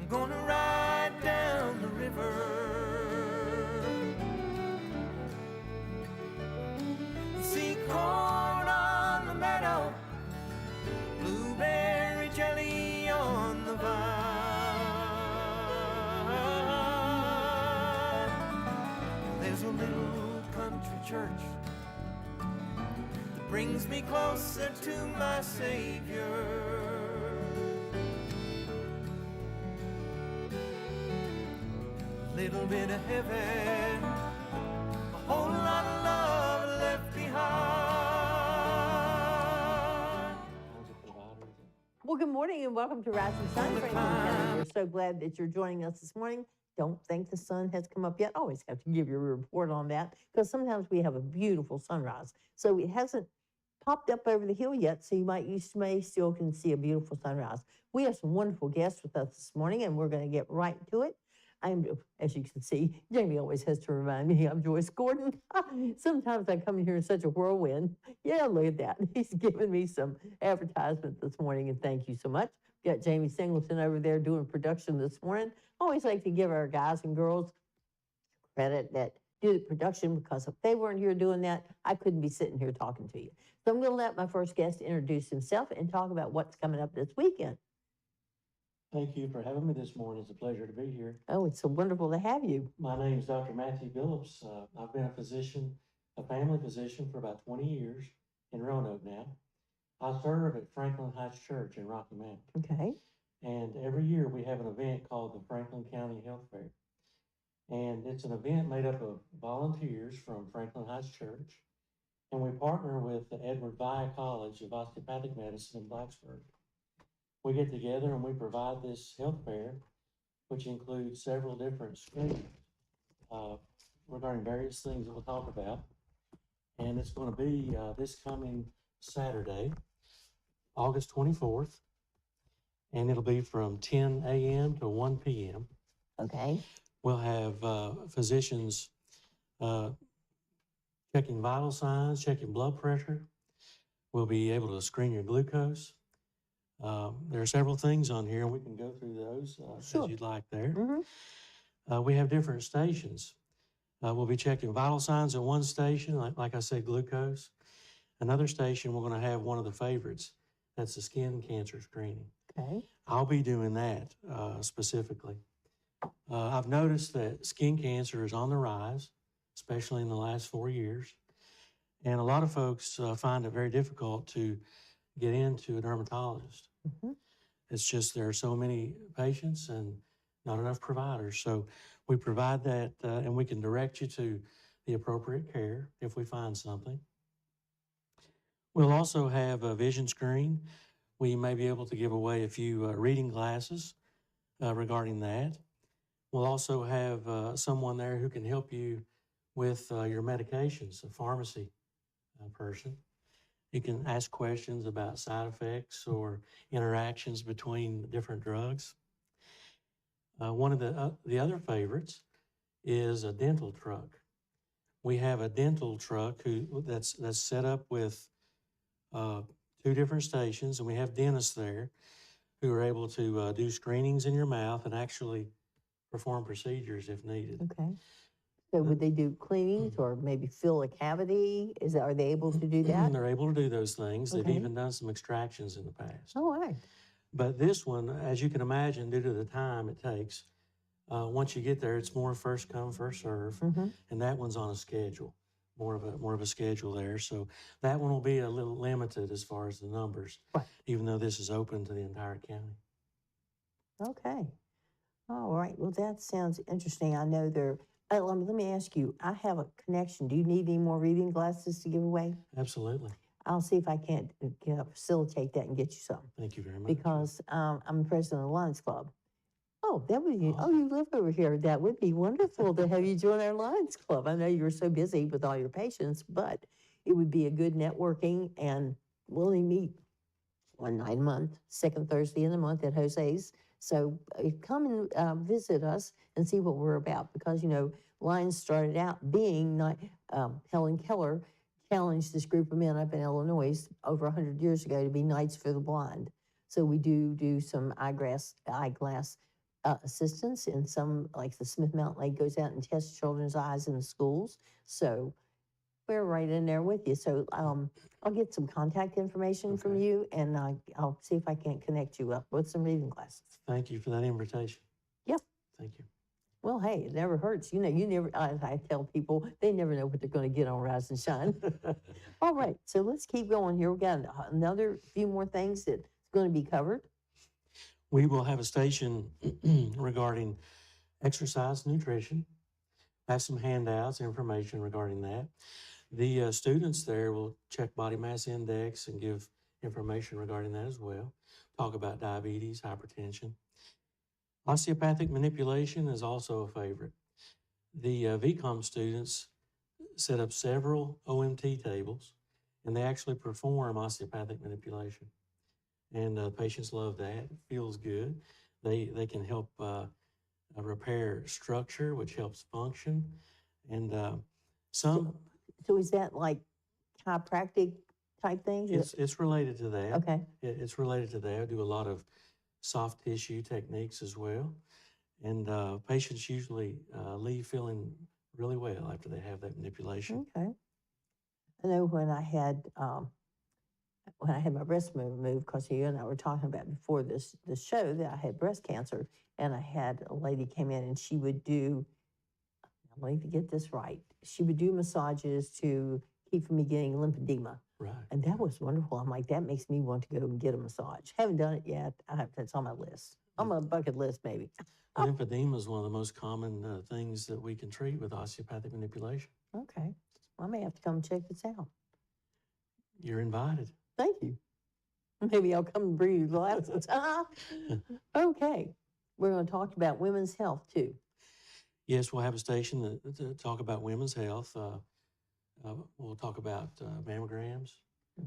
I'm gonna ride down the river, see corn on the meadow, blueberry jelly on the vine. There's a little country church that brings me closer to my Savior. Little bit of heaven, a whole lot of love left behind. Well, good morning and welcome to Rise and Shine, Franklin County. We're so glad that you're joining us this morning. Don't think the sun has come up yet. Always have to give you a report on that because sometimes we have a beautiful sunrise. So it hasn't popped up over the hill yet, so you may still can see a beautiful sunrise. We have some wonderful guests with us this morning, and we're going to get right to it. As you can see, Jamie always has to remind me I'm Joyce Gordon. Sometimes I come in here in such a whirlwind. Yeah, look at that. He's given me some advertisement this morning, and thank you so much. Got Jamie Singleton over there doing production this morning. Always like to give our guys and girls credit that do the production, because if they weren't here doing that, I couldn't be sitting here talking to you. So I'm going to let my first guest introduce himself and talk about what's coming up this weekend. Thank you for having me this morning. It's a pleasure to be here. Oh, it's so wonderful to have you. My name is Dr. Matthew Billups. I've been a family physician for about 20 years in Roanoke now. I serve at Franklin Heights Church in Rocky Mount. Okay. And every year we have an event called the Franklin County Health Fair. And it's an event made up of volunteers from Franklin Heights Church. And we partner with the Edward College of Osteopathic Medicine in Blacksburg. We get together and we provide this health fair, which includes several different screenings regarding various things that we'll talk about. And it's going to be this coming Saturday, August 24th, and it'll be from 10 a.m. to 1 p.m. Okay. We'll have physicians checking vital signs, checking blood pressure. We'll be able to screen your glucose. There are several things on here, and we can go through those Sure. as you'd like there. Mm-hmm. We have different stations. We'll be checking vital signs at one station, like I said, glucose. Another station, we're going to have one of the favorites. That's the skin cancer screening. Okay. I'll be doing that specifically. I've noticed that skin cancer is on the rise, especially in the last 4 years. And a lot of folks find it very difficult to get into a dermatologist. Mm-hmm. It's just there are so many patients and not enough providers. So we provide that and we can direct you to the appropriate care if we find something. We'll also have a vision screen. We may be able to give away a few reading glasses regarding that. We'll also have someone there who can help you with your medications, a pharmacy person. You can ask questions about side effects or interactions between different drugs. One of the other favorites is a dental truck. We have a dental truck that's set up with 2 different stations, and we have dentists there who are able to do screenings in your mouth and actually perform procedures if needed. Okay. So would they do cleanings or maybe fill a cavity? Are they able to do that? They're able to do those things. Okay. They've even done some extractions in the past. Oh, all right. But this one, as you can imagine, due to the time it takes, once you get there, it's more first come, first serve, Mm-hmm. and that one's on a schedule, more of a schedule there. So that one will be a little limited as far as the numbers, Right. even though this is open to the entire county. Okay. All right. Well, that sounds interesting. I know there. Let me ask you. I have a connection. Do you need any more reading glasses to give away? Absolutely. I'll see if I can't facilitate that and get you some. Thank you very much. Because I'm president of the Lions Club. Oh, that would be. Oh, you live over here. That would be wonderful to have you join our Lions Club. I know you're so busy with all your patients, but it would be a good networking, and we'll only meet one night a month, second Thursday in the month at Jose's. So come and visit us and see what we're about, because, you know, Lions started out being, Helen Keller challenged this group of men up in Illinois over 100 years ago to be Knights for the Blind. So we do some eyeglass assistance in some, like the Smith Mountain Lake goes out and tests children's eyes in the schools. So we're right in there with you. So I'll get some contact information from Okay. you, and I'll see if I can't connect you up with some reading classes. Thank you for that invitation. Yep. Thank you. Well, hey, it never hurts. You know, you never, as I tell people, they never know what they're going to get on Rise and Shine. All right, so let's keep going here. We got another few more things that's going to be covered. We will have a station regarding exercise nutrition. Have some handouts, information regarding that. The students there will check body mass index and give information regarding that as well. Talk about diabetes, hypertension. Osteopathic manipulation is also a favorite. The VCOM students set up several OMT tables, and they actually perform osteopathic manipulation. And patients love that. It feels good. They can help repair structure, which helps function. And some... So is that like chiropractic type thing? It's related to that. Okay. It's related to that. I do a lot of soft tissue techniques as well. And patients usually leave feeling really well after they have that manipulation. Okay. I know when I had my breast removed, because you and I were talking about before this show that I had breast cancer, and I had a lady came in and she would do, I'm going to get this right, she would do massages to keep from me getting lymphedema. Right. And that was wonderful. I'm like, that makes me want to go and get a massage. Haven't done it yet. That's on my list. On my bucket list, maybe. Lymphedema is one of the most common things that we can treat with osteopathic manipulation. Okay. I may have to come check this out. You're invited. Thank you. Maybe I'll come and bring you glasses. Okay. We're going to talk about women's health too. Yes, we'll have a station to talk about women's health. We'll talk about mammograms,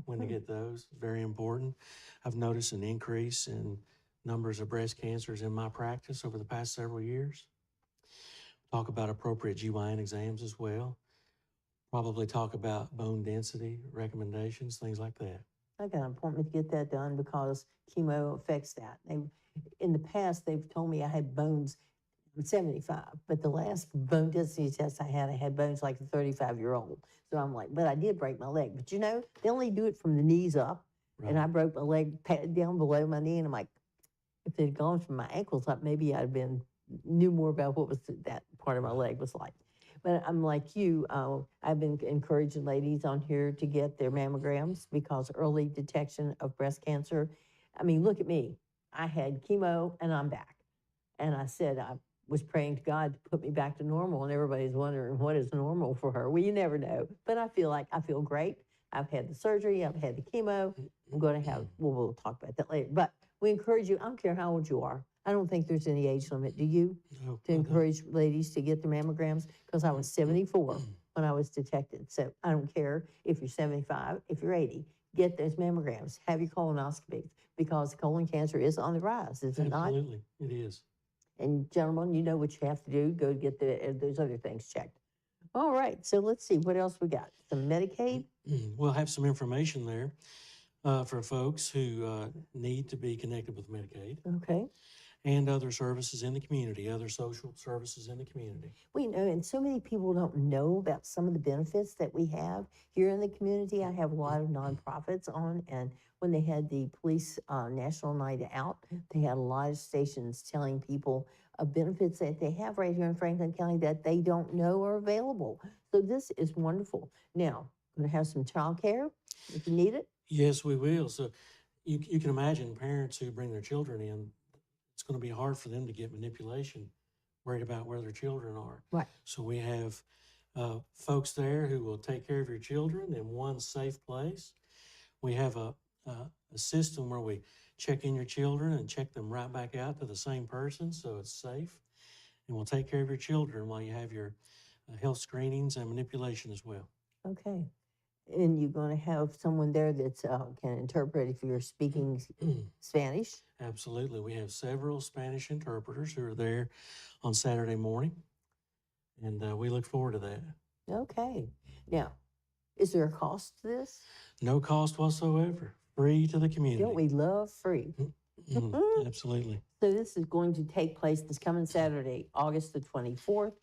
when to get those. Very important. I've noticed an increase in numbers of breast cancers in my practice over the past several years. Talk about appropriate GYN exams as well. Probably talk about bone density recommendations, things like that. I got an appointment to get that done because chemo affects that. In the past, they've told me I had bones at 75, but the last bone density test I had bones like a 35-year-old. So I'm like, but I did break my leg. But you know, they only do it from the knees up, Right. and I broke my leg down below my knee, and I'm like, if they'd gone from my ankles up, maybe I'd knew more about what was that part of my leg was like. But I'm like you, I've been encouraging ladies on here to get their mammograms because early detection of breast cancer. I mean, look at me. I had chemo and I'm back. And I said, I was praying to God to put me back to normal, and everybody's wondering what is normal for her. Well, you never know. But I feel great. I've had the surgery, I've had the chemo. I'm going to have, we'll talk about that later. But we encourage you, I don't care how old you are. I don't think there's any age limit, do you? No, To encourage ladies to get their mammograms, because I was 74 when I was detected. So I don't care if you're 75, if you're 80, get those mammograms, have your colonoscopies, because colon cancer is on the rise, is it not? Absolutely, it is. And gentlemen, you know what you have to do, go get those other things checked. All right, so let's see, what else we got? Some Medicaid? We'll have some information there for folks who need to be connected with Medicaid. Okay. And other services in the community, other social services in the community. We know, and so many people don't know about some of the benefits that we have here in the community. I have a lot of nonprofits on, and when they had the police national night out, they had a lot of stations telling people of benefits that they have right here in Franklin County that they don't know are available. So this is wonderful. Now, going to have some child care if you need it. Yes, we will. So you can imagine parents who bring their children in, it's going to be hard for them to get manipulation, worried about where their children are. Right. So we have folks there who will take care of your children in one safe place. We have a system where we check in your children and check them right back out to the same person, so it's safe. And we'll take care of your children while you have your health screenings and manipulation as well. Okay. And you're going to have someone there that can interpret if you're speaking Spanish. Absolutely. We have several Spanish interpreters who are there on Saturday morning, and we look forward to that. Okay. Now, is there a cost to this? No cost whatsoever. Free to the community. Don't we love free? Absolutely. So this is going to take place this coming Saturday, August the 24th,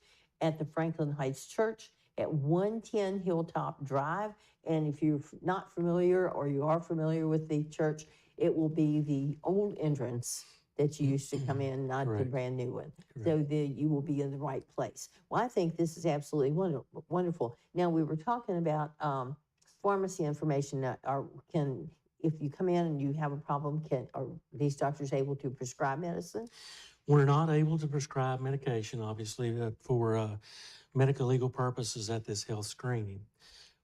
at the Franklin Heights Church at 110 Hilltop Drive. And if you're not familiar or you are familiar with the church, it will be the old entrance that you used to come in, not the Correct. brand new one. Correct. So you will be in the right place. Well, I think this is absolutely wonderful. Now, we were talking about pharmacy information. If you come in and you have a problem, are these doctors able to prescribe medicine? We're not able to prescribe medication, obviously, for medical legal purposes at this health screening,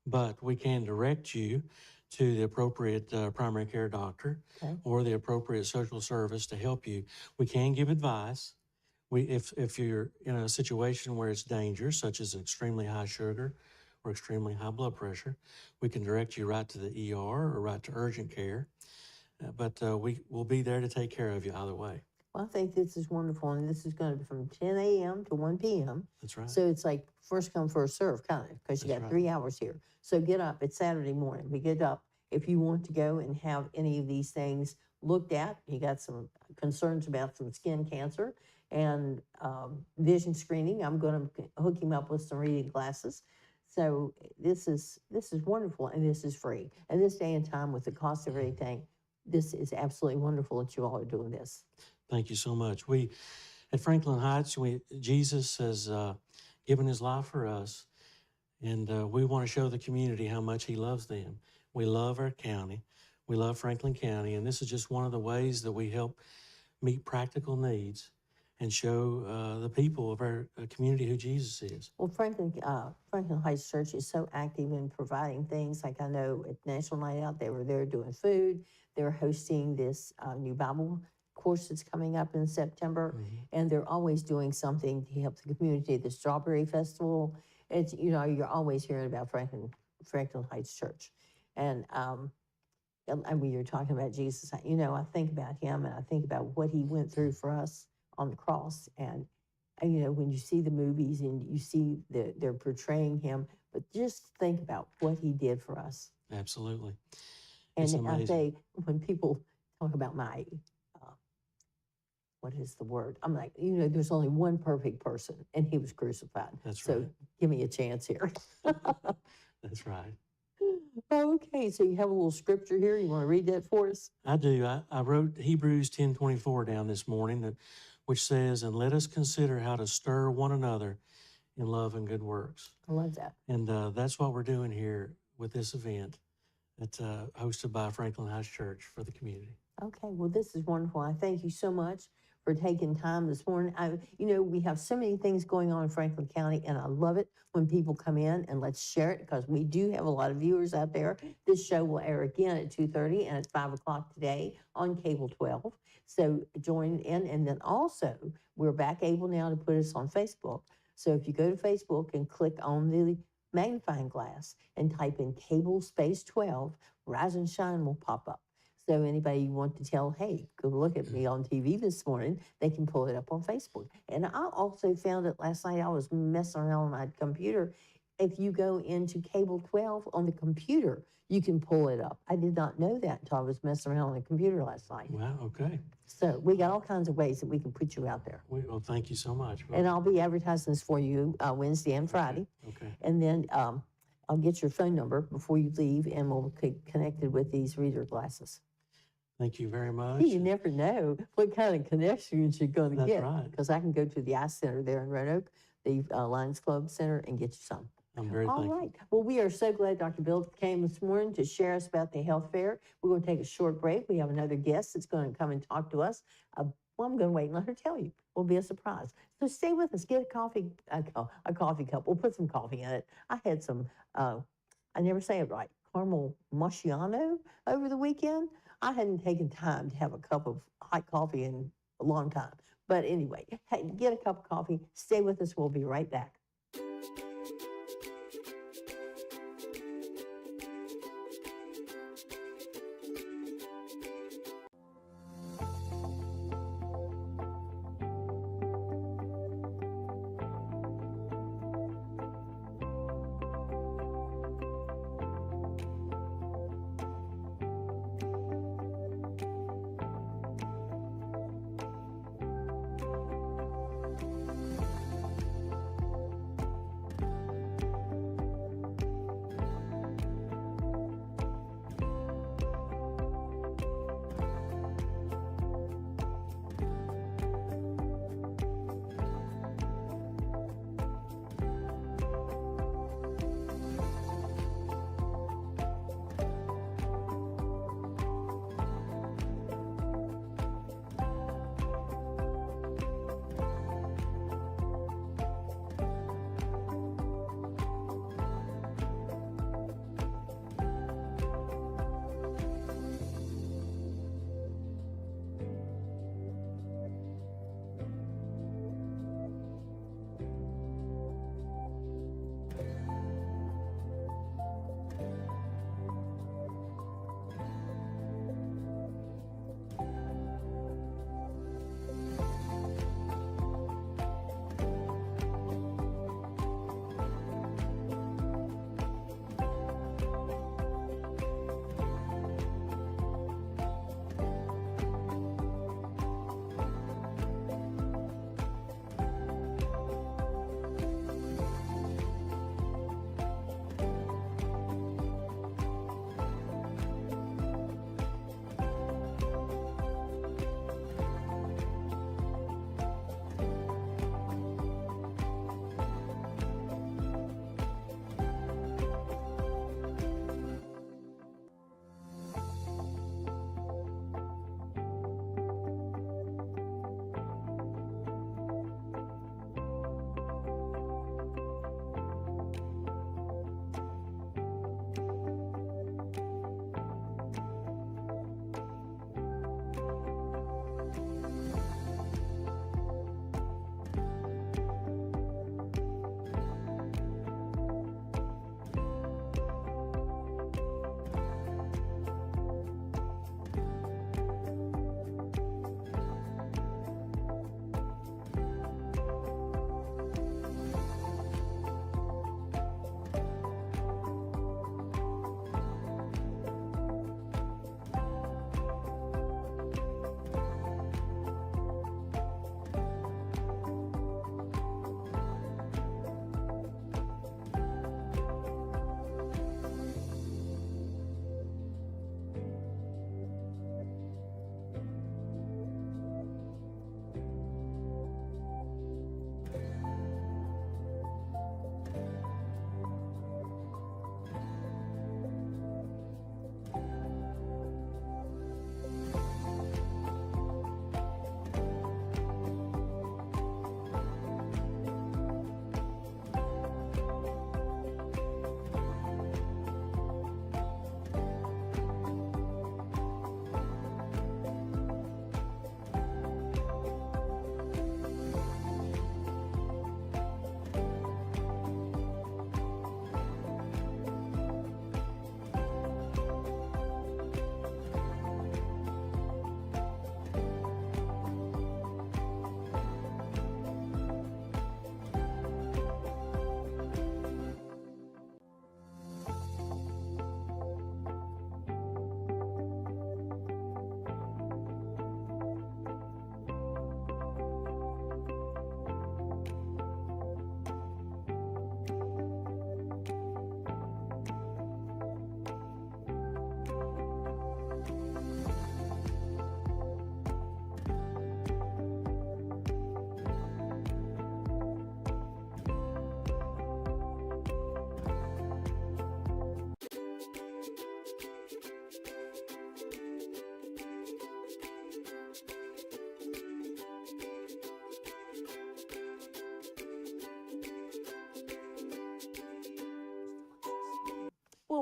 but we can direct you to the appropriate primary care doctor Okay. or the appropriate social service to help you. We can give advice. If you're in a situation where it's dangerous, such as extremely high sugar or extremely high blood pressure, we can direct you right to the ER or right to urgent care. But we will be there to take care of you either way. Well, I think this is wonderful, and this is going to be from 10 a.m. to 1 p.m. That's right. So it's like first come, first serve, kind of, because you That's got right. 3 hours here. So get up. It's Saturday morning. We get up. If you want to go and have any of these things looked at, you got some concerns about some skin cancer and vision screening, I'm going to hook him up with some reading glasses. So this is wonderful, and this is free. And this day and time, with the cost of everything, this is absolutely wonderful that you all are doing this. Thank you so much. We, at Franklin Heights, Jesus has given his life for us, and we want to show the community how much he loves them. We love our county. We love Franklin County, and this is just one of the ways that we help meet practical needs and show the people of our community who Jesus is. Well, Franklin Heights Church is so active in providing things. Like I know at National Night Out, they were there doing food. They're hosting this new Bible course that's coming up in September, and they're always doing something to help the community. The Strawberry Festival, it's, you're always hearing about Franklin Heights Church. And when you're talking about Jesus, I think about him, and I think about what he went through for us on the cross. And when you see the movies and you see they're portraying him, but just think about what he did for us. Absolutely. And I say, when people talk about my, what is the word? I'm like, there's only one perfect person, and he was crucified. That's so right. Give me a chance here. That's right. Okay, so you have a little scripture here. You want to read that for us? I do. I wrote Hebrews 10:24 down this morning, which says, "And let us consider how to stir one another in love and good works." I love that. And that's what we're doing here with this event that's hosted by Franklin Heights Church for the community. Okay, well, this is wonderful. I thank you so much for taking time this morning. We have so many things going on in Franklin County, and I love it when people come in and let's share it, because we do have a lot of viewers out there. This show will air again at 2:30 and at 5 o'clock today on Cable 12. So join in, and then also we're back able now to put us on Facebook. So if you go to Facebook and click on the magnifying glass and type in Cable Space 12, Rise and Shine will pop up. So anybody you want to tell, hey, go look at me on TV this morning, they can pull it up on Facebook. And I also found it last night. I was messing around on my computer. If you go into Cable 12 on the computer, you can pull it up. I did not know that until I was messing around on the computer last night. Wow, okay. So we got all kinds of ways that we can put you out there. Well, thank you so much. And I'll be advertising this for you Wednesday and Friday. Okay. And then I'll get your phone number before you leave, and we'll get connected with these reader glasses. Thank you very much. You never know what kind of connections you're going to That's get. right. Because I can go to the Eye Center there in Roanoke, the Lions Club Center, and get you some. I'm very All thankful. right. Well, we are so glad Dr. Bill came this morning to share us about the health fair. We're going to take a short break. We have another guest that's going to come and talk to us. Well, I'm going to wait and let her tell you. It'll be a surprise. So stay with us. Get a coffee cup. We'll put some coffee in it. I had some, I never say it right, caramel macchiato over the weekend. I hadn't taken time to have a cup of hot coffee in a long time. But anyway, hey, get a cup of coffee. Stay with us. We'll be right back.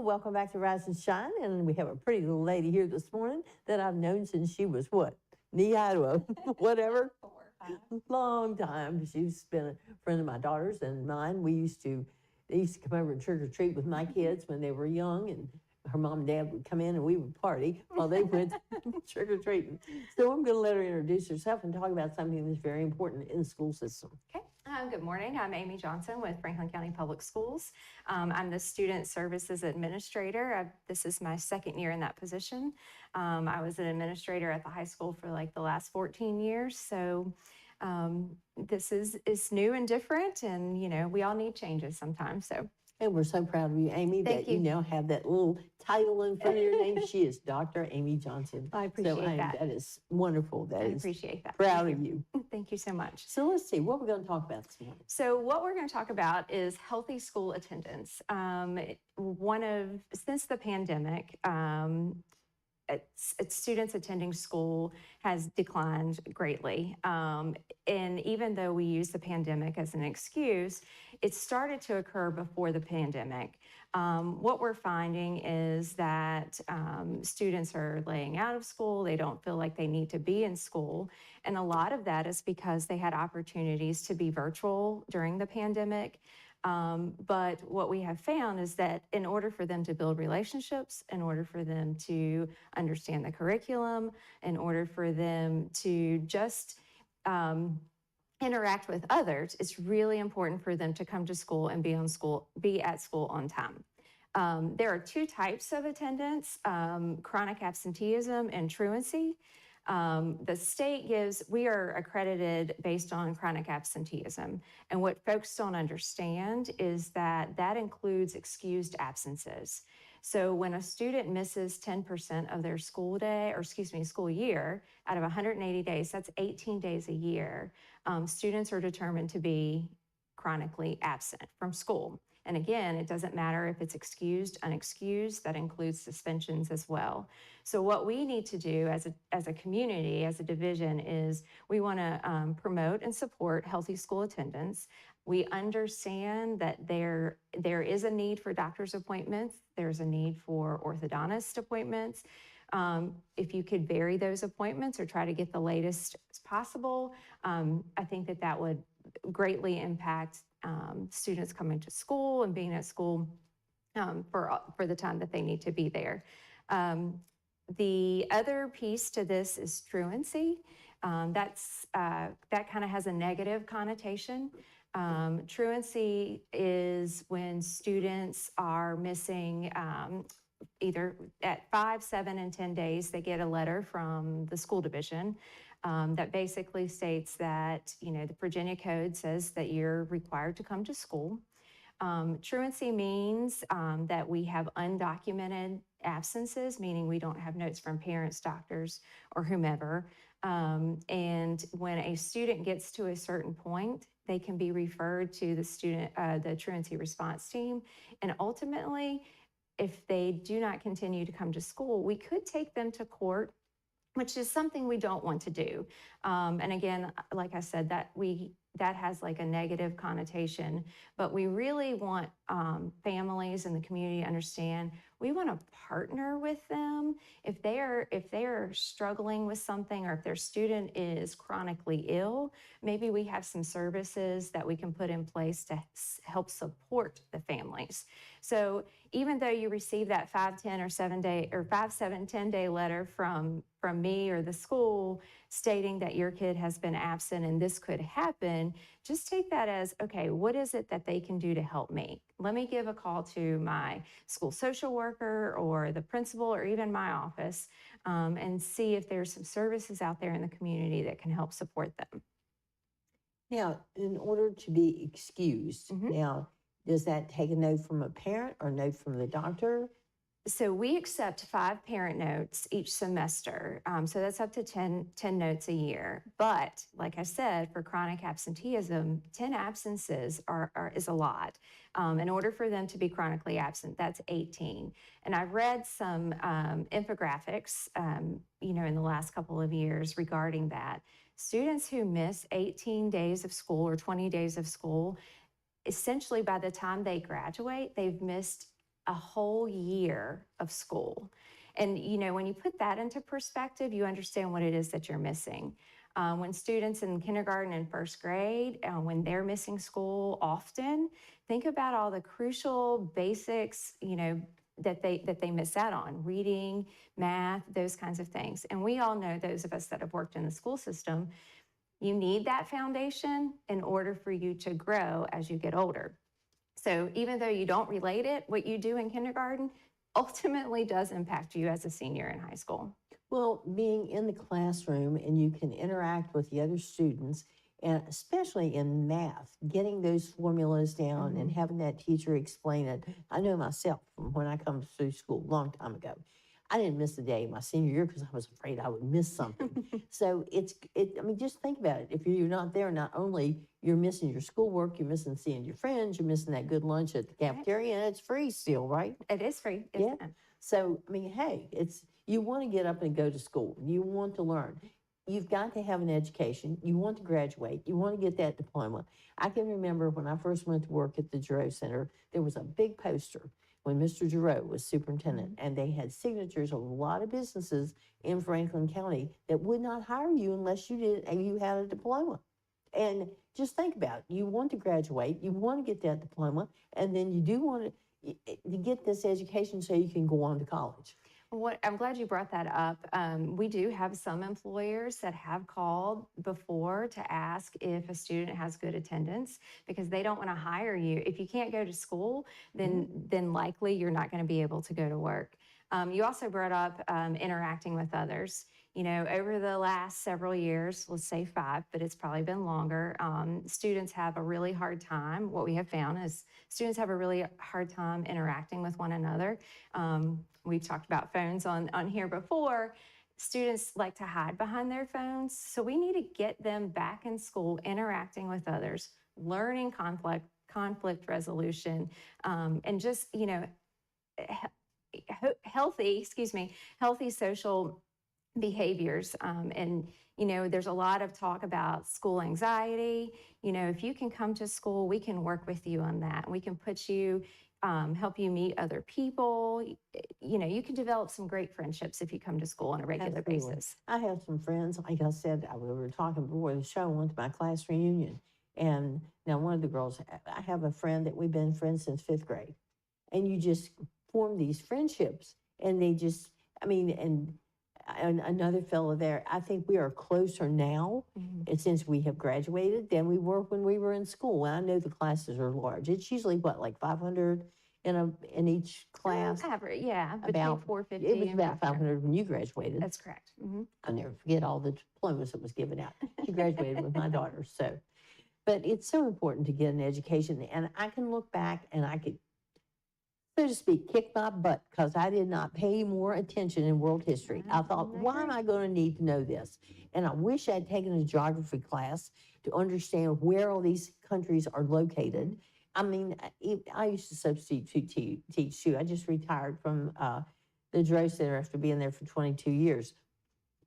Well, welcome back to Rise and Shine. And we have a pretty little lady here this morning that I've known since she was what? Knee-high to a whatever? 4 or 5. Long time. She's been a friend of my daughter's and mine. They used to come over and trick or treat with my kids when they were young, and her mom and dad would come in and we would party while they went trick or treating. So I'm going to let her introduce herself and talk about something that's very important in the school system. Okay. Good morning. I'm Amy Johnson with Franklin County Public Schools. I'm the Student Services Administrator. This is my second year in that position. I was an administrator at the high school for like the last 14 years. So this is new and different, and we all need changes sometimes. So. And we're so proud of you, Amy, Thank that you now have that little title in front of your name. She is Dr. Amy Johnson. I appreciate that. That is wonderful. I appreciate that. Proud of you. Thank you so much. So let's see, what we're going to talk about this morning. So what we're going to talk about is healthy school attendance. Since the pandemic, students attending school has declined greatly. And even though we use the pandemic as an excuse, it started to occur before the pandemic. What we're finding is that students are laying out of school. They don't feel like they need to be in school. And a lot of that is because they had opportunities to be virtual during the pandemic. But what we have found is that in order for them to build relationships, in order for them to understand the curriculum, in order for them to just interact with others, it's really important for them to come to school and be at school on time. There are two types of attendance, chronic absenteeism and truancy. The state we are accredited based on chronic absenteeism. And what folks don't understand is that that includes excused absences. So when a student misses 10% of their school year out of 180 days, that's 18 days a year, students are determined to be chronically absent from school. And again, it doesn't matter if it's excused, unexcused, that includes suspensions as well. So what we need to do as a community, as a division, is we want to promote and support healthy school attendance. We understand that there is a need for doctor's appointments. There's a need for orthodontist appointments. If you could vary those appointments or try to get the latest as possible, I think that would greatly impact students coming to school and being at school for the time that they need to be there. The other piece to this is truancy. That kind of has a negative connotation. Truancy is when students are missing either at 5, 7, and 10 days, they get a letter from the school division that basically states that, the Virginia Code says that you're required to come to school. Truancy means that we have undocumented absences, meaning we don't have notes from parents, doctors, or whomever. And when a student gets to a certain point, they can be referred to the truancy response team. And ultimately, if they do not continue to come to school, we could take them to court, which is something we don't want to do. And again, like I said, that has like a negative connotation, but we really want families and the community to understand we want to partner with them. If they are struggling with something, or if their student is chronically ill, maybe we have some services that we can put in place to help support the families. So even though you receive that 5, 10, or 7 day, or 5, 7, 10 day letter from me or the school stating that your kid has been absent and this could happen, just take that as, okay, what is it that they can do to help me? Let me give a call to my school social worker or the principal or even my office and see if there's some services out there in the community that can help support them. Now, in order to be excused, now, does that take a note from a parent or a note from the doctor? So we accept 5 parent notes each semester. So that's up to 10 notes a year. But like I said, for chronic absenteeism, 10 absences is a lot. In order for them to be chronically absent, that's 18. And I've read some infographics, in the last couple of years regarding that. Students who miss 18 days of school or 20 days of school, essentially by the time they graduate, they've missed a whole year of school. And, when you put that into perspective, you understand what it is that you're missing. When students in kindergarten and first grade, when they're missing school often, think about all the crucial basics, that they miss out on: reading, math, those kinds of things. And we all know, those of us that have worked in the school system, you need that foundation in order for you to grow as you get older. So even though you don't relate it, what you do in kindergarten ultimately does impact you as a senior in high school. Well, being in the classroom and you can interact with the other students, and especially in math, getting those formulas down and having that teacher explain it. I know myself from when I come through school a long time ago. I didn't miss a day my senior year because I was afraid I would miss something. So I mean, just think about it. If you're not there, not only you're missing your schoolwork, you're missing seeing your friends, you're missing that good lunch at the cafeteria, and it's free still, right? It is free. Yeah. So, I mean, hey, you want to get up and go to school. You want to learn. You've got to have an education. You want to graduate. You want to get that diploma. I can remember when I first went to work at the Giroux Center, there was a big poster when Mr. Giroux was superintendent, and they had signatures of a lot of businesses in Franklin County that would not hire you unless you had a diploma. And just think about it. You want to graduate, you want to get that diploma, and then you do want to get this education so you can go on to college. I'm glad you brought that up. We do have some employers that have called before to ask if a student has good attendance, because they don't want to hire you. If you can't go to school, then likely you're not going to be able to go to work. You also brought up interacting with others. Over the last several years, let's say 5, but it's probably been longer, students have a really hard time. What we have found is students have a really hard time interacting with one another. We've talked about phones on here before. Students like to hide behind their phones. So we need to get them back in school, interacting with others, learning conflict resolution, and just, healthy social behaviors. And, there's a lot of talk about school anxiety. If you can come to school, we can work with you on that. We can put you, help you meet other people. You can develop some great friendships if you come to school on a regular Absolutely. basis. I have some friends, like I said, we were talking before the show, I went to my class reunion. And now one of the girls, I have a friend that we've been friends since 5th grade. And you just form these friendships. And they just, and another fellow there, I think we are closer now, and since we have graduated, than we were when we were in school. And I know the classes are large. It's usually like 500 in each class. Average, yeah, between About 450 it was and about 500 when you graduated. That's correct. I'll never forget all the diplomas that was given out. She graduated with my daughter, so. But it's so important to get an education, and I can look back and I could, so to speak, kick my butt because I did not pay more attention in world history. I thought, why am I going to need to know this? And I wish I'd taken a geography class to understand where all these countries are located. I used to substitute teach too. I just retired from the Giroux Center after being there for 22 years.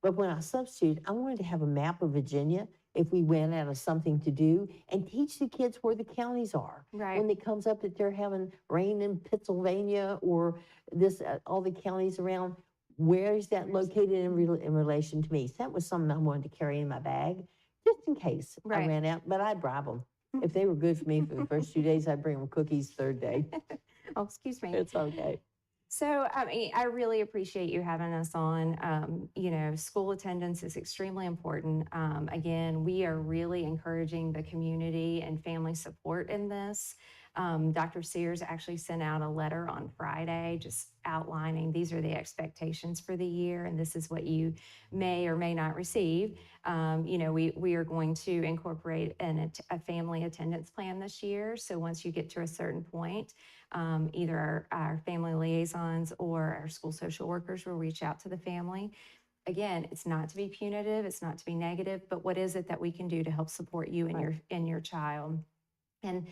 But when I substituted, I wanted to have a map of Virginia if we went out of something to do, and teach the kids where the counties are. Right. When it comes up that they're having rain in Pennsylvania or this, all the counties around, where is that located in relation to me? So that was something I wanted to carry in my bag, just in case I ran out, but I'd bribe them. If they were good for me for the first 2 days, I'd bring them cookies third day. Oh, excuse me. It's okay. So, I really appreciate you having us on. School attendance is extremely important. Again, we are really encouraging the community and family support in this. Dr. Sears actually sent out a letter on Friday just outlining these are the expectations for the year, and this is what you may or may not receive. We are going to incorporate a family attendance plan this year. So once you get to a certain point, either our family liaisons or our school social workers will reach out to the family. Again, it's not to be punitive, it's not to be negative, but what is it that we can do to help support you and your child? And,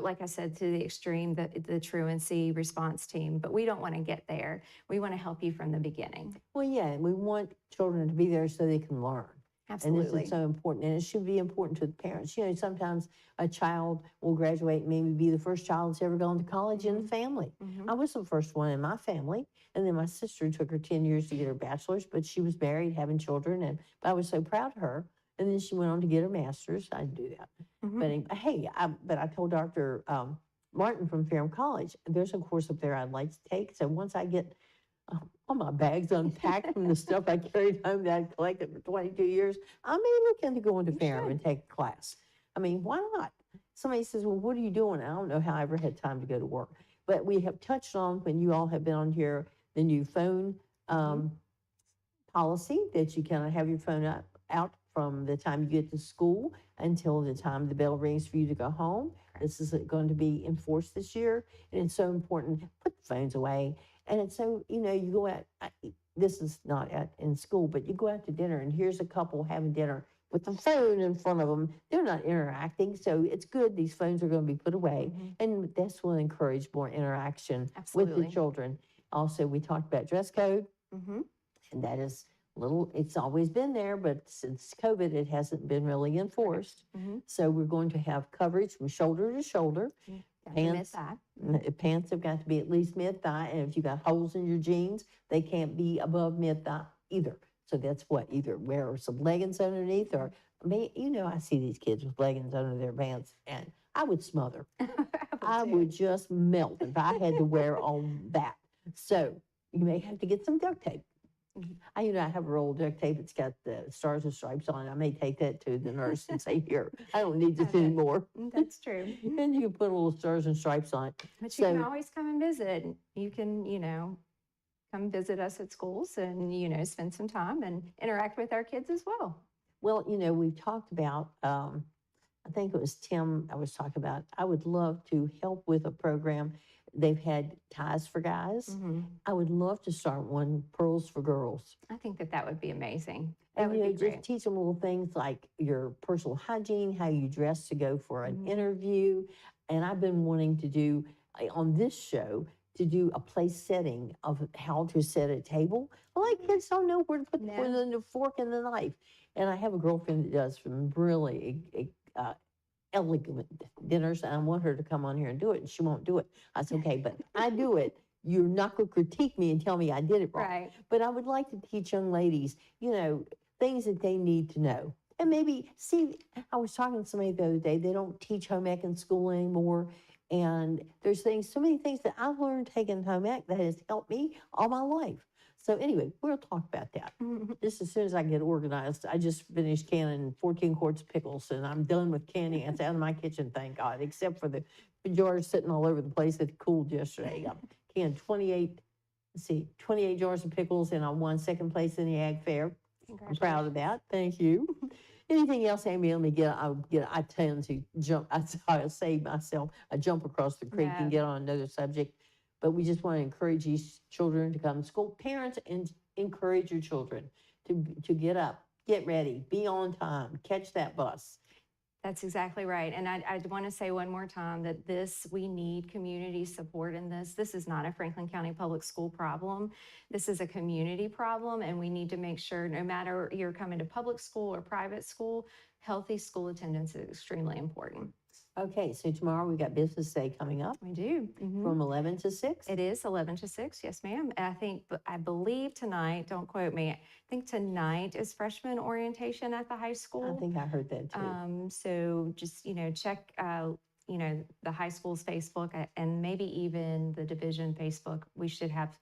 like I said, to the extreme, the truancy response team, but we don't want to get there. We want to help you from the beginning. Well, yeah, we want children to be there so they can learn. And this Absolutely. is so important, and it should be important to the parents. You know, sometimes a child will graduate, maybe be the first child that's ever gone to college in the family. Mhm. I was the first one in my family, and then my sister took her 10 years to get her bachelor's, but she was married, having children, and but I was so proud of her. And then she went on to get her master's. I didn't do that. Mhm. But hey, but I told Dr. Martin from Ferrum College, there's a course up there I'd like to take. So once I get all my bags unpacked from the stuff I carried home that I collected for 22 years, I may look into going to You Ferrum should. and take a class. I mean, why not? Somebody says, well, what are you doing? I don't know how I ever had time to go to work. But we have touched on, when you all have been on here, the new phone policy that you cannot have your phone out from the time you get to school until the time the bell rings for you to go home. This is going to be enforced this year, and it's so important. Put the phones away. And it's so, you know, you go out, this is not in school, but you go out to dinner, and here's a couple having dinner with the phone in front of them. They're not interacting, so it's good. These phones are going to be put away, and this will encourage more interaction with Absolutely. the children. Also, we talked about dress code, Mhm. and that is it's always been there, but since COVID, it hasn't been really enforced. Mhm. So we're going to have coverage from shoulder to shoulder. Got to admit Pants, that. pants have got to be at least mid-thigh, and if you got holes in your jeans, they can't be above mid-thigh either. So that's what, either wear some leggings underneath, or you know, I see these kids with leggings under their pants, and I would smother. I would just melt if I had to wear all that. So you may have to get some duct tape. I have a roll of duct tape. It's got the stars and stripes on it. I may take that to the nurse and say, here, I don't need this Have it. anymore. That's true. And you can put little stars and stripes on it. But you can So- always come and visit. You can, come visit us at schools and, spend some time and interact with our kids as well. Well, we've talked about, I think it was Tim I was talking about, I would love to help with a program. They've had Ties for Guys. Mhm. I would love to start one, Pearls for Girls. I think that would be amazing. That And, would be just great. teach them little things like your personal hygiene, how you dress to go for an Mhm. interview. And I've been wanting to do, on this show, to do a place setting of how to set a table. Well, like kids don't know where to put No. the fork and the knife. And I have a girlfriend that does some really elegant dinners, and I want her to come on here and do it, and she won't do it. I said, okay, but I do it. You're not going to critique me and tell me I did it wrong. Right. But I would like to teach young ladies, things that they need to know. And maybe, see, I was talking to somebody the other day, they don't teach home ec in school anymore. And there's so many things that I've learned taking home ec that has helped me all my life. So anyway, we'll talk about that. Just as soon as I get organized. I just finished canning 14 quarts of pickles, and I'm done with canning. It's out of my kitchen, thank God, except for the jars sitting all over the place that cooled yesterday. I canned 28 jars of pickles, and I won second place in the Ag Fair. I'm proud of that. Thank you. Anything else, Amy? I tend to jump. I save myself. I jump across the creek and Yeah. get on another subject. But we just want to encourage these children to come to school. Parents, and encourage your children to get up, get ready, be on time, catch that bus. That's exactly right. And I want to say one more time that we need community support in this. This is not a Franklin County Public School problem. This is a community problem, and we need to make sure, no matter you're coming to public school or private school, healthy school attendance is extremely important. Okay, so tomorrow we got Business Day coming up We do. Mhm. from 11 to 6. It is 11 to 6, yes, ma'am. And I believe tonight, don't quote me, I think tonight is freshman orientation at the high school. I think I heard that too. So just, check, the high school's Facebook and maybe even the division Facebook. We should have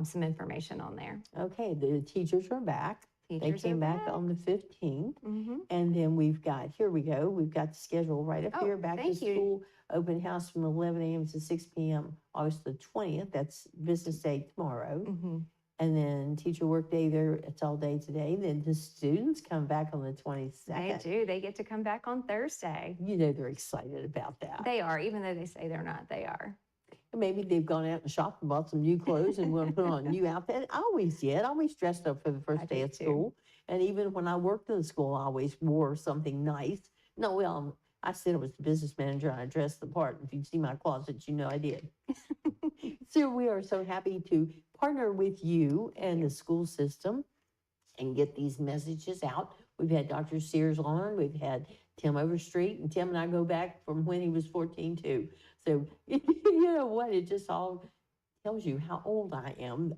some information on there. Okay, the teachers are back. They Teachers are came back on the 15th. Mhm. And then we've got the schedule right up Oh, here, back to thank you. school, open house from 11 a.m. to 6 p.m. August the 20th. That's Business Day tomorrow. Mhm. And then teacher work day there, it's all day today. Then the students come back on the They 22nd. do. They get to come back on Thursday. They're excited about that. They are, even though they say they're not, they are. Maybe they've gone out and shopped and bought some new clothes and want to put on a new outfit. I always did. I always dressed up for the first I day do of too. school. And even when I worked in the school, I always wore something nice. No, well, I said I was the business manager and I dressed the part. If you see my closet, I did. So we are so happy to partner with you and the school system and get these messages out. We've had Dr. Sears on, we've had Tim Overstreet, and Tim and I go back from when he was 14 too. So, you know what, it just all tells you how old I am.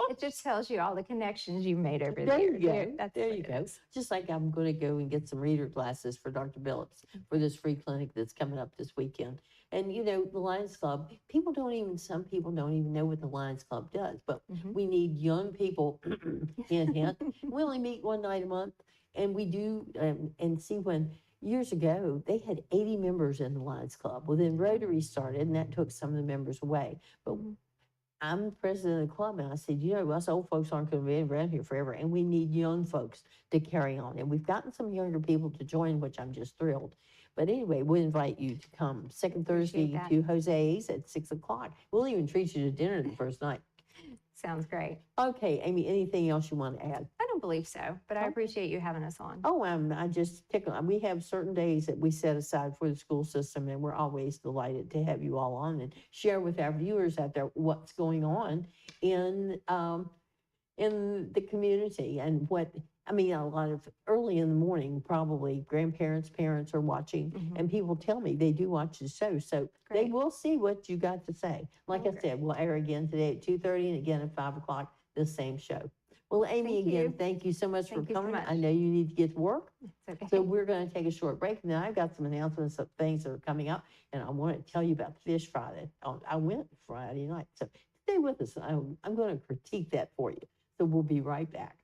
It just tells you all the connections you made over There there. you go. That's There what you it go. is. Just like I'm going to go and get some reader glasses for Dr. Billups for this free clinic that's coming up this weekend. And you know, the Lions Club, some people don't even know what the Lions Club does, but we need young people, hint, hint. We only meet one night a month, and we do, and see when, years ago, they had 80 members in the Lions Club. Well, then Rotary started, and that took some of the members away. But I'm the president of the club, and I said, you know, us old folks aren't going to be around here forever, and we need young folks to carry on. And we've gotten some younger people to join, which I'm just thrilled. But anyway, we invite you to come second Thursday that. to Jose's at 6 o'clock. We'll even treat you to dinner the first night. Sounds great. Okay, Amy, anything else you want to add? I don't believe so, but I Okay. appreciate you having us on. Oh, I just tickle. We have certain days that we set aside for the school system, and we're always delighted to have you all on and share with our viewers out there what's going on in the community and what. I mean, a lot of early in the morning, probably grandparents, parents are watching, and people tell me they do watch the show, so they Great. will see what you got to say. Like I Great. said, we'll air again today at 2:30 and again at 5 o'clock, the same show. Well, Amy, Thank again, you. thank you so much Thank for you so coming. much. I know you need to get to work, It's okay. so we're going to take a short break. Now I've got some announcements of things that are coming up, and I want to tell you about Fish Friday. I went Friday night, so stay with us. I'm going to critique that for you. So we'll be right back.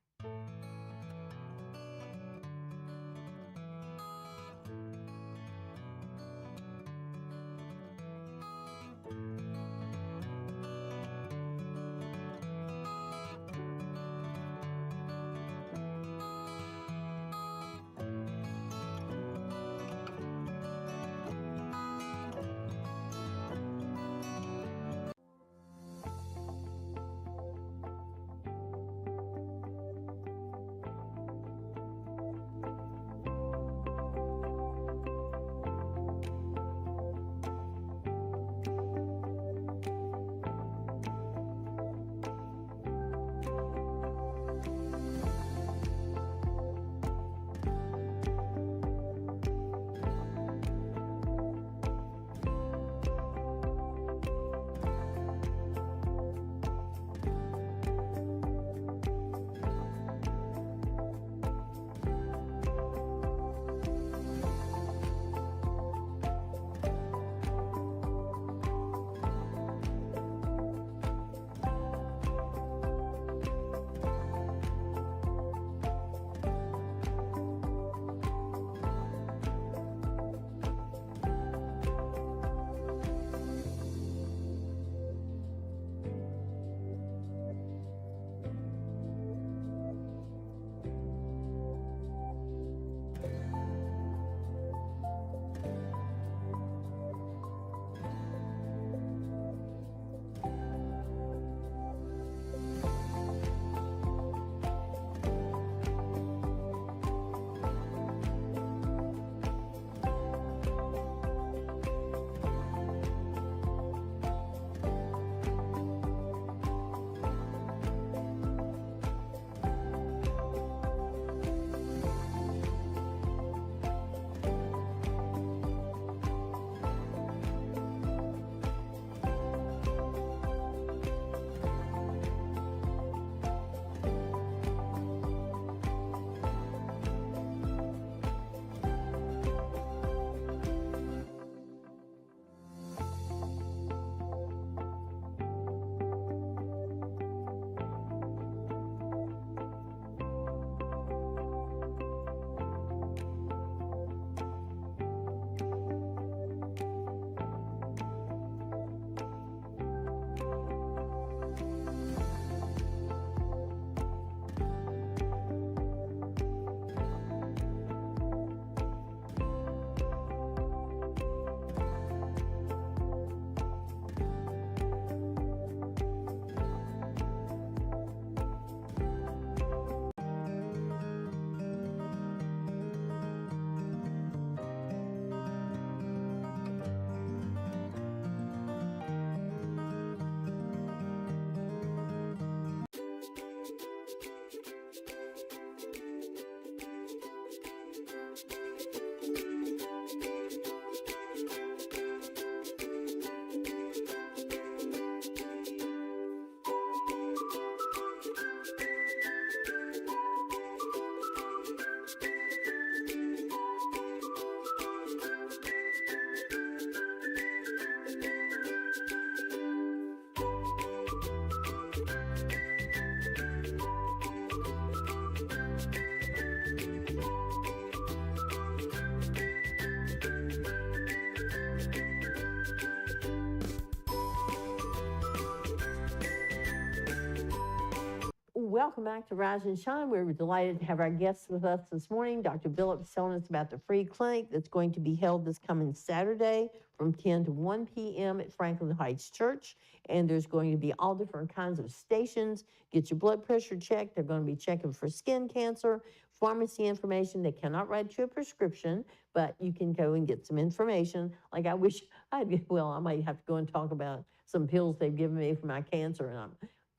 welcome back to Rise and Shine. We're delighted to have our guests with us this morning. Dr. Billups telling us about the free clinic that's going to be held this coming Saturday from 10 to 1 p.m. at Franklin Heights Church. And there's going to be all different kinds of stations. Get your blood pressure checked. They're going to be checking for skin cancer, pharmacy information. They cannot write you a prescription, but you can go and get some information. Like I wish I might have to go and talk about some pills they've given me for my cancer. And I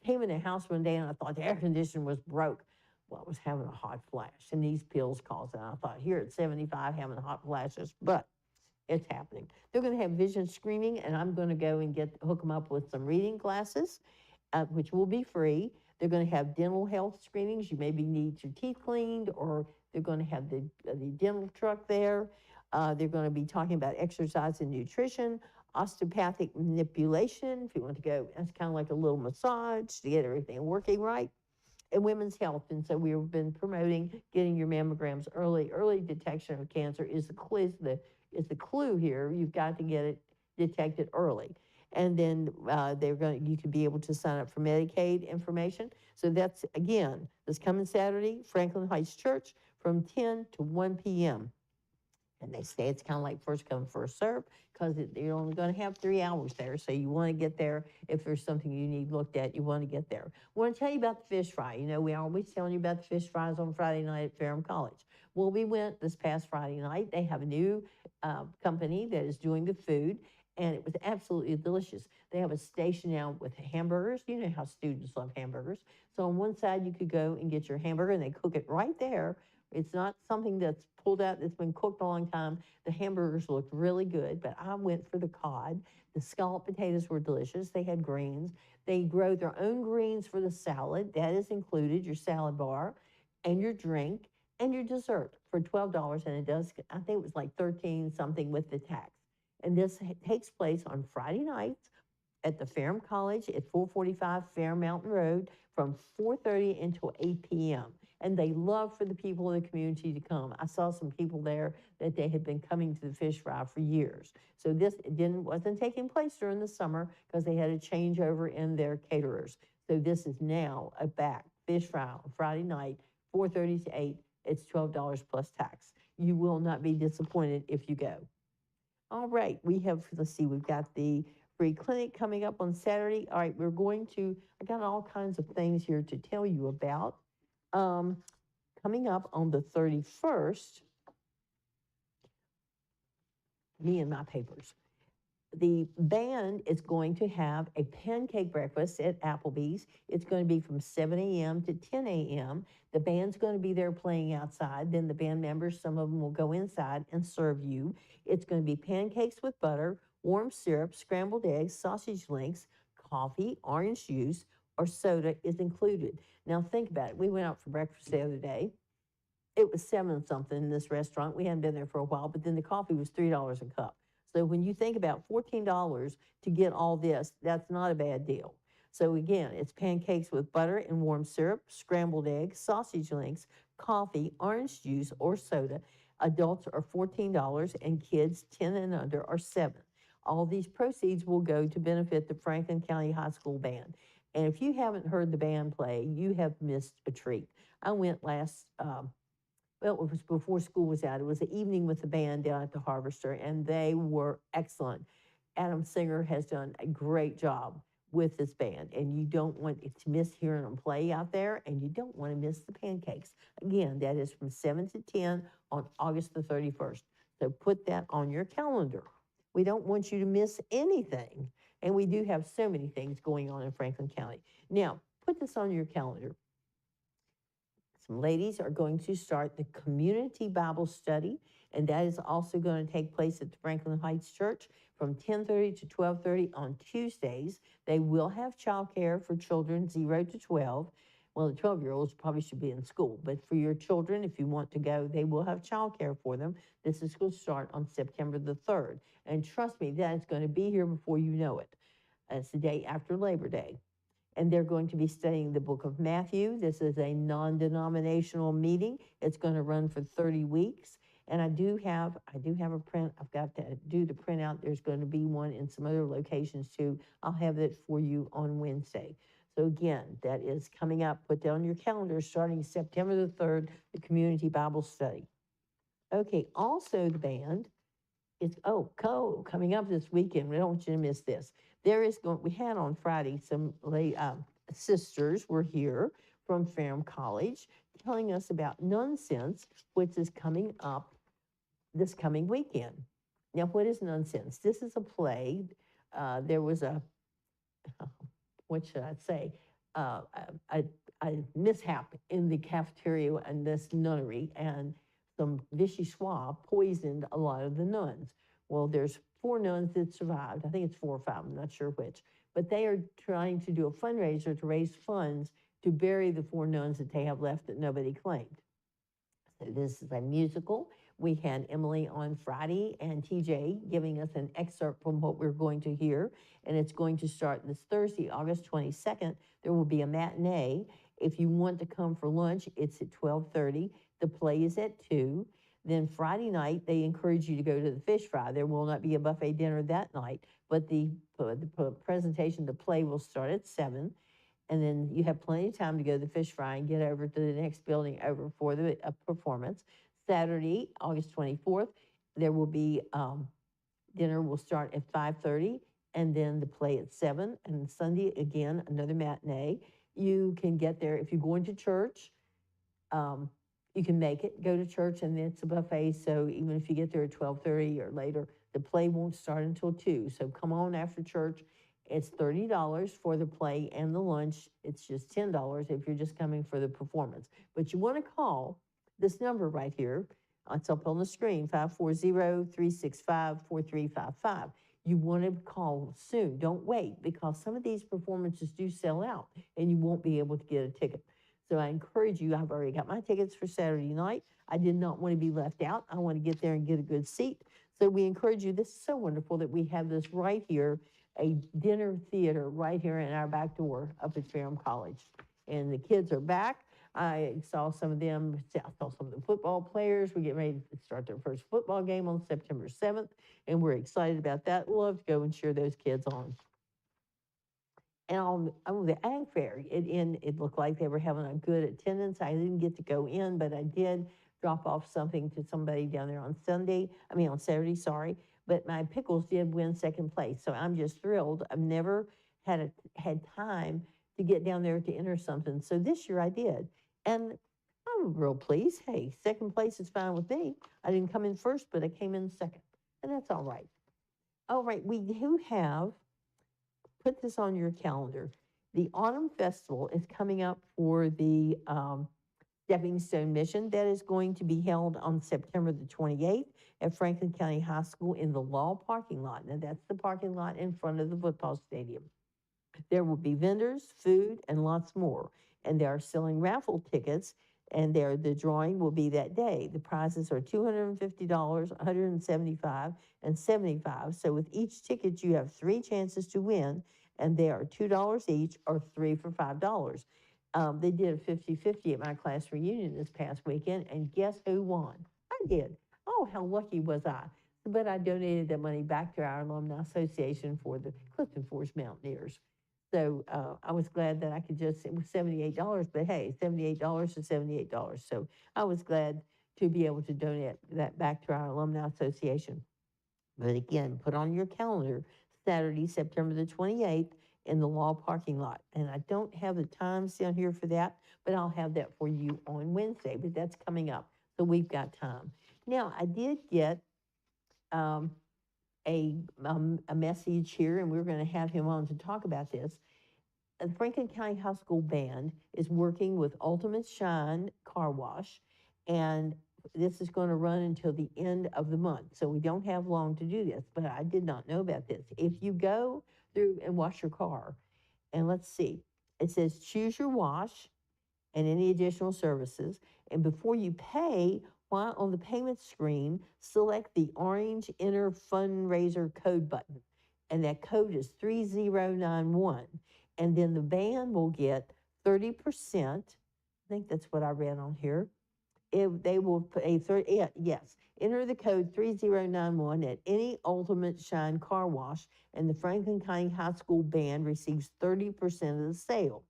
came in the house one day and I thought the air conditioner was broke. Well, I was having a hot flash and these pills caused it. I thought here at 75 having hot flashes, but it's happening. They're going to have vision screening, and I'm going to go and hook them up with some reading glasses, which will be free. They're going to have dental health screenings. You maybe need your teeth cleaned, or they're going to have the dental truck there. They're going to be talking about exercise and nutrition, osteopathic manipulation, if you want to go. That's kind of like a little massage to get everything working right. And women's health. And so we've been promoting getting your mammograms early. Early detection of cancer is the clue here. You've got to get it detected early. And then you can be able to sign up for Medicaid information. So that's, again, this coming Saturday, Franklin Heights Church from 10 to 1 p.m. And they say it's kind of like first come, first serve, because you're only going to have 3 hours there. So you want to get there. If there's something you need looked at, you want to get there. I want to tell you about the fish fry. You know, we always telling you about the fish fries on Friday night at Ferrum College. Well, we went this past Friday night. They have a new company that is doing the food, and it was absolutely delicious. They have a station now with hamburgers. You know how students love hamburgers. So on one side, you could go and get your hamburger, and they cook it right there. It's not something that's pulled out, that's been cooked a long time. The hamburgers looked really good, but I went for the cod. The scalloped potatoes were delicious. They had greens. They grow their own greens for the salad. That is included, your salad bar and your drink and your dessert for $12. And it does, I think it was like 13 something with the tax. And this takes place on Friday nights at the Ferrum College at 445 Fair Mountain Road from 4:30 until 8 p.m. And they love for the people of the community to come. I saw some people there that they had been coming to the fish fry for years. So this wasn't taking place during the summer because they had a changeover in their caterers. So this is now a back fish fry on Friday night, 4:30 to 8. It's $12 plus tax. You will not be disappointed if you go. All right, we've got the free clinic coming up on Saturday. All right, I got all kinds of things here to tell you about. Coming up on the 31st, me and my papers. The band is going to have a pancake breakfast at Applebee's. It's going to be from 7 a.m. to 10 a.m. The band's going to be there playing outside. Then the band members, some of them will go inside and serve you. It's going to be pancakes with butter, warm syrup, scrambled eggs, sausage links, coffee, orange juice, or soda is included. Now think about it. We went out for breakfast the other day. It was $7 something in this restaurant. We hadn't been there for a while, but then the coffee was $3 a cup. So when you think about $14 to get all this, that's not a bad deal. So again, it's pancakes with butter and warm syrup, scrambled eggs, sausage links, coffee, orange juice, or soda. Adults are $14 and kids 10 and under are $7. All these proceeds will go to benefit the Franklin County High School Band. And if you haven't heard the band play, you have missed a treat. I went it was before school was out. It was the evening with the band down at the Harvester, and they were excellent. Adam Singer has done a great job with this band, and you don't want to miss hearing them play out there, and you don't want to miss the pancakes. Again, that is from 7 to 10 on August the 31st. So put that on your calendar. We don't want you to miss anything, and we do have so many things going on in Franklin County. Now, put this on your calendar. Some ladies are going to start the community Bible study, and that is also going to take place at the Franklin Heights Church from 10:30 to 12:30 on Tuesdays. They will have childcare for children 0 to 12. Well, the 12-year-olds probably should be in school, but for your children, if you want to go, they will have childcare for them. This is going to start on September the 3rd. And trust me, that is going to be here before you know it. It's the day after Labor Day. And they're going to be studying the book of Matthew. This is a non-denominational meeting. It's going to run for 30 weeks. And I do have a print. I've got to do the printout. There's going to be one in some other locations too. I'll have it for you on Wednesday. So again, that is coming up. Put that on your calendar starting September the 3rd, the Community Bible Study. Okay, also the band is, coming up this weekend. We don't want you to miss this. We had on Friday some sisters were here from Ferrum College telling us about Nonsense, which is coming up this coming weekend. Now, what is Nonsense? This is a play. There was a, what should I say, uh, a, a mishap in the cafeteria and this nunnery, and some vichyssoise poisoned a lot of the nuns. Well, there's 4 nuns that survived. I think it's 4 or 5, I'm not sure which. But they are trying to do a fundraiser to raise funds to bury the 4 nuns that they have left that nobody claimed. So this is a musical. We had Emily on Friday and TJ giving us an excerpt from what we're going to hear. And it's going to start this Thursday, August 22nd. There will be a matinee. If you want to come for lunch, it's at 12:30. The play is at 2. Then Friday night, they encourage you to go to the fish fry. There will not be a buffet dinner that night, but the presentation, the play will start at 7. And then you have plenty of time to go to the fish fry and get over to the next building over for the performance. Saturday, August 24th, there will be, dinner will start at 5:30, and then the play at 7. And Sunday, again, another matinee. You can get there if you're going to church. You can make it, go to church, and it's a buffet. So even if you get there at 12:30 or later, the play won't start until 2. So come on after church. It's $30 for the play and the lunch. It's just $10 if you're just coming for the performance. But you want to call this number right here. It's up on the screen, 540-365-4355. You want to call soon. Don't wait, because some of these performances do sell out and you won't be able to get a ticket. So I encourage you, I've already got my tickets for Saturday night. I did not want to be left out. I want to get there and get a good seat. So we encourage you. This is so wonderful that we have this right here, a dinner theater right here in our back door up at Ferrum College. And the kids are back. I saw some of them, I saw some of the football players. We're getting ready to start their first football game on September 7th, and we're excited about that. Love to go and cheer those kids on. And on the ag fair, it looked like they were having a good attendance. I didn't get to go in, but I did drop off something to somebody down there on Saturday, sorry. But my pickles did win second place, so I'm just thrilled. I've never had time to get down there to enter something, so this year I did. And I'm real pleased. Hey, second place is fine with me. I didn't come in first, but I came in second, and that's all right. All right, we do have, put this on your calendar. The Autumn Festival is coming up for the Stepping Stone Mission. That is going to be held on September the 28th at Franklin County High School in the Law parking lot. Now, that's the parking lot in front of the football stadium. There will be vendors, food, and lots more. And they are selling raffle tickets, and the drawing will be that day. The prizes are $250, $175, and $75. So with each ticket, you have 3 chances to win, and they are $2 each or 3 for $5. They did a 50-50 at my class reunion this past weekend, and guess who won? I did. Oh, how lucky was I? But I donated that money back to our Alumni Association for the Clifton Forest Mountaineers. So I was glad that I could it was $78, but hey, $78 is $78. So I was glad to be able to donate that back to our Alumni Association. But again, put on your calendar, Saturday, September the 28th in the Law parking lot. And I don't have the times down here for that, but I'll have that for you on Wednesday, but that's coming up. So we've got time. Now, I did get a message here, and we're going to have him on to talk about this. The Franklin County High School Band is working with Ultimate Shine Car Wash, and this is going to run until the end of the month. So we don't have long to do this, but I did not know about this. If you go through and wash your car, and let's see, it says choose your wash and any additional services, and before you pay, while on the payment screen, select the orange Enter Fundraiser code button, and that code is 3091. And then the band will get 30%, I think that's what I read on here, they will pay yes. Enter the code 3091 at any Ultimate Shine car wash, and the Franklin County High School band receives 30% of the sale.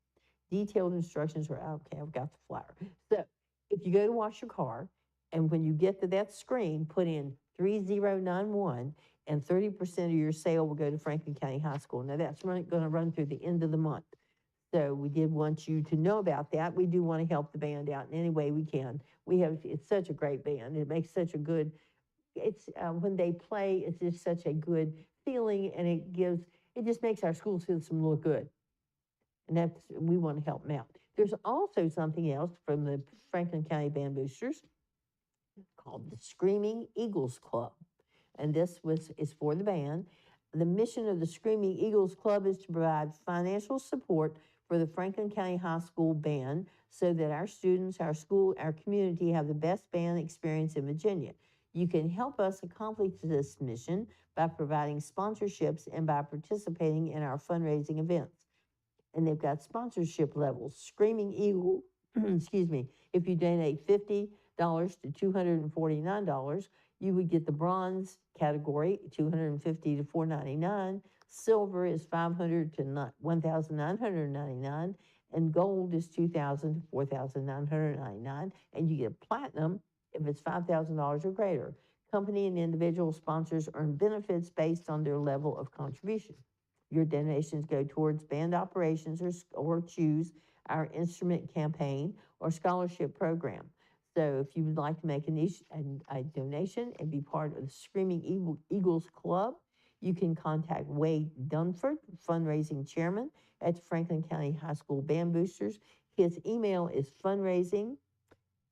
Detailed instructions are out. Okay, I've got the flyer. So if you go to wash your car, and when you get to that screen, put in 3091, and 30% of your sale will go to Franklin County High School. Now that's going to run through the end of the month. So we did want you to know about that. We do want to help the band out in any way we can. It's such a great band. It makes such a good, when they play, it's just such a good feeling, and it just makes our school system look good. And we want to help them out. There's also something else from the Franklin County Band Boosters called the Screaming Eagles Club. And this is for the band. The mission of the Screaming Eagles Club is to provide financial support for the Franklin County High School band so that our students, our school, our community have the best band experience in Virginia. You can help us accomplish this mission by providing sponsorships and by participating in our fundraising events. And they've got sponsorship levels. Screaming Eagle, excuse me, if you donate $50 to $249, you would get the bronze category, $250 to $499. Silver is $500 to $1,999, and gold is $2,000 to $4,999. And you get platinum if it's $5,000 or greater. Company and individual sponsors earn benefits based on their level of contribution. Your donations go towards band operations or choose our instrument campaign or scholarship program. So if you would like to make a donation and be part of the Screaming Eagles Club, you can contact Wade Dunford, fundraising chairman at the Franklin County High School Band Boosters. His email is fundraising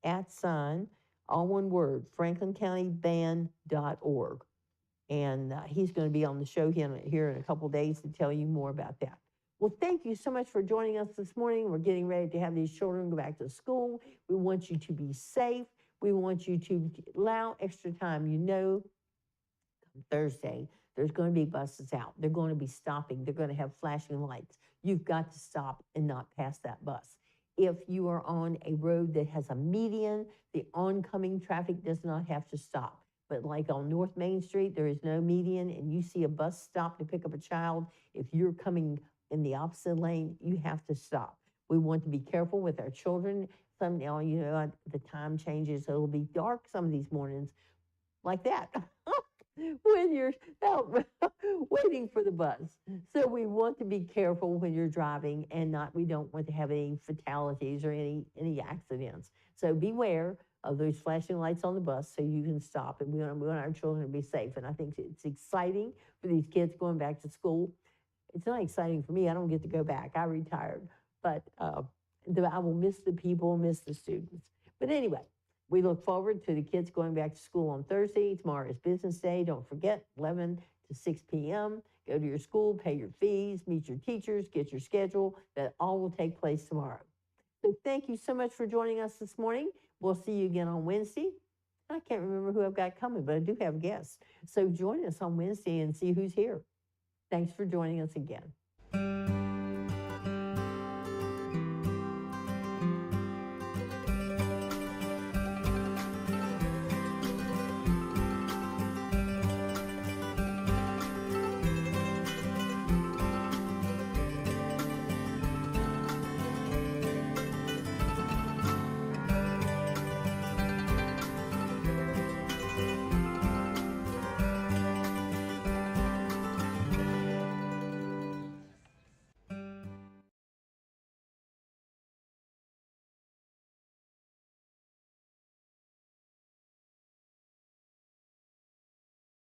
@ all one word, franklincountyband.org. And he's going to be on the show here in a couple days to tell you more about that. Well, thank you so much for joining us this morning. We're getting ready to have these children go back to school. We want you to be safe. We want you to allow extra time. You know, Thursday, there's going to be buses out. They're going to be stopping. They're going to have flashing lights. You've got to stop and not pass that bus. If you are on a road that has a median, the oncoming traffic does not have to stop. But like on North Main Street, there is no median, and you see a bus stop to pick up a child, if you're coming in the opposite lane, you have to stop. We want to be careful with our children. Now, the time changes, so it'll be dark some of these mornings like that when you're out waiting for the bus. So we want to be careful when you're driving, and we don't want to have any fatalities or any accidents. So beware of those flashing lights on the bus so you can stop, and we want our children to be safe. And I think it's exciting for these kids going back to school. It's not exciting for me. I don't get to go back. I retired, but I will miss the people, miss the students. But anyway, we look forward to the kids going back to school on Thursday. Tomorrow is business day. Don't forget, 11 to 6 p.m. Go to your school, pay your fees, meet your teachers, get your schedule. That all will take place tomorrow. So thank you so much for joining us this morning. We'll see you again on Wednesday. I can't remember who I've got coming, but I do have guests. So join us on Wednesday and see who's here. Thanks for joining us again.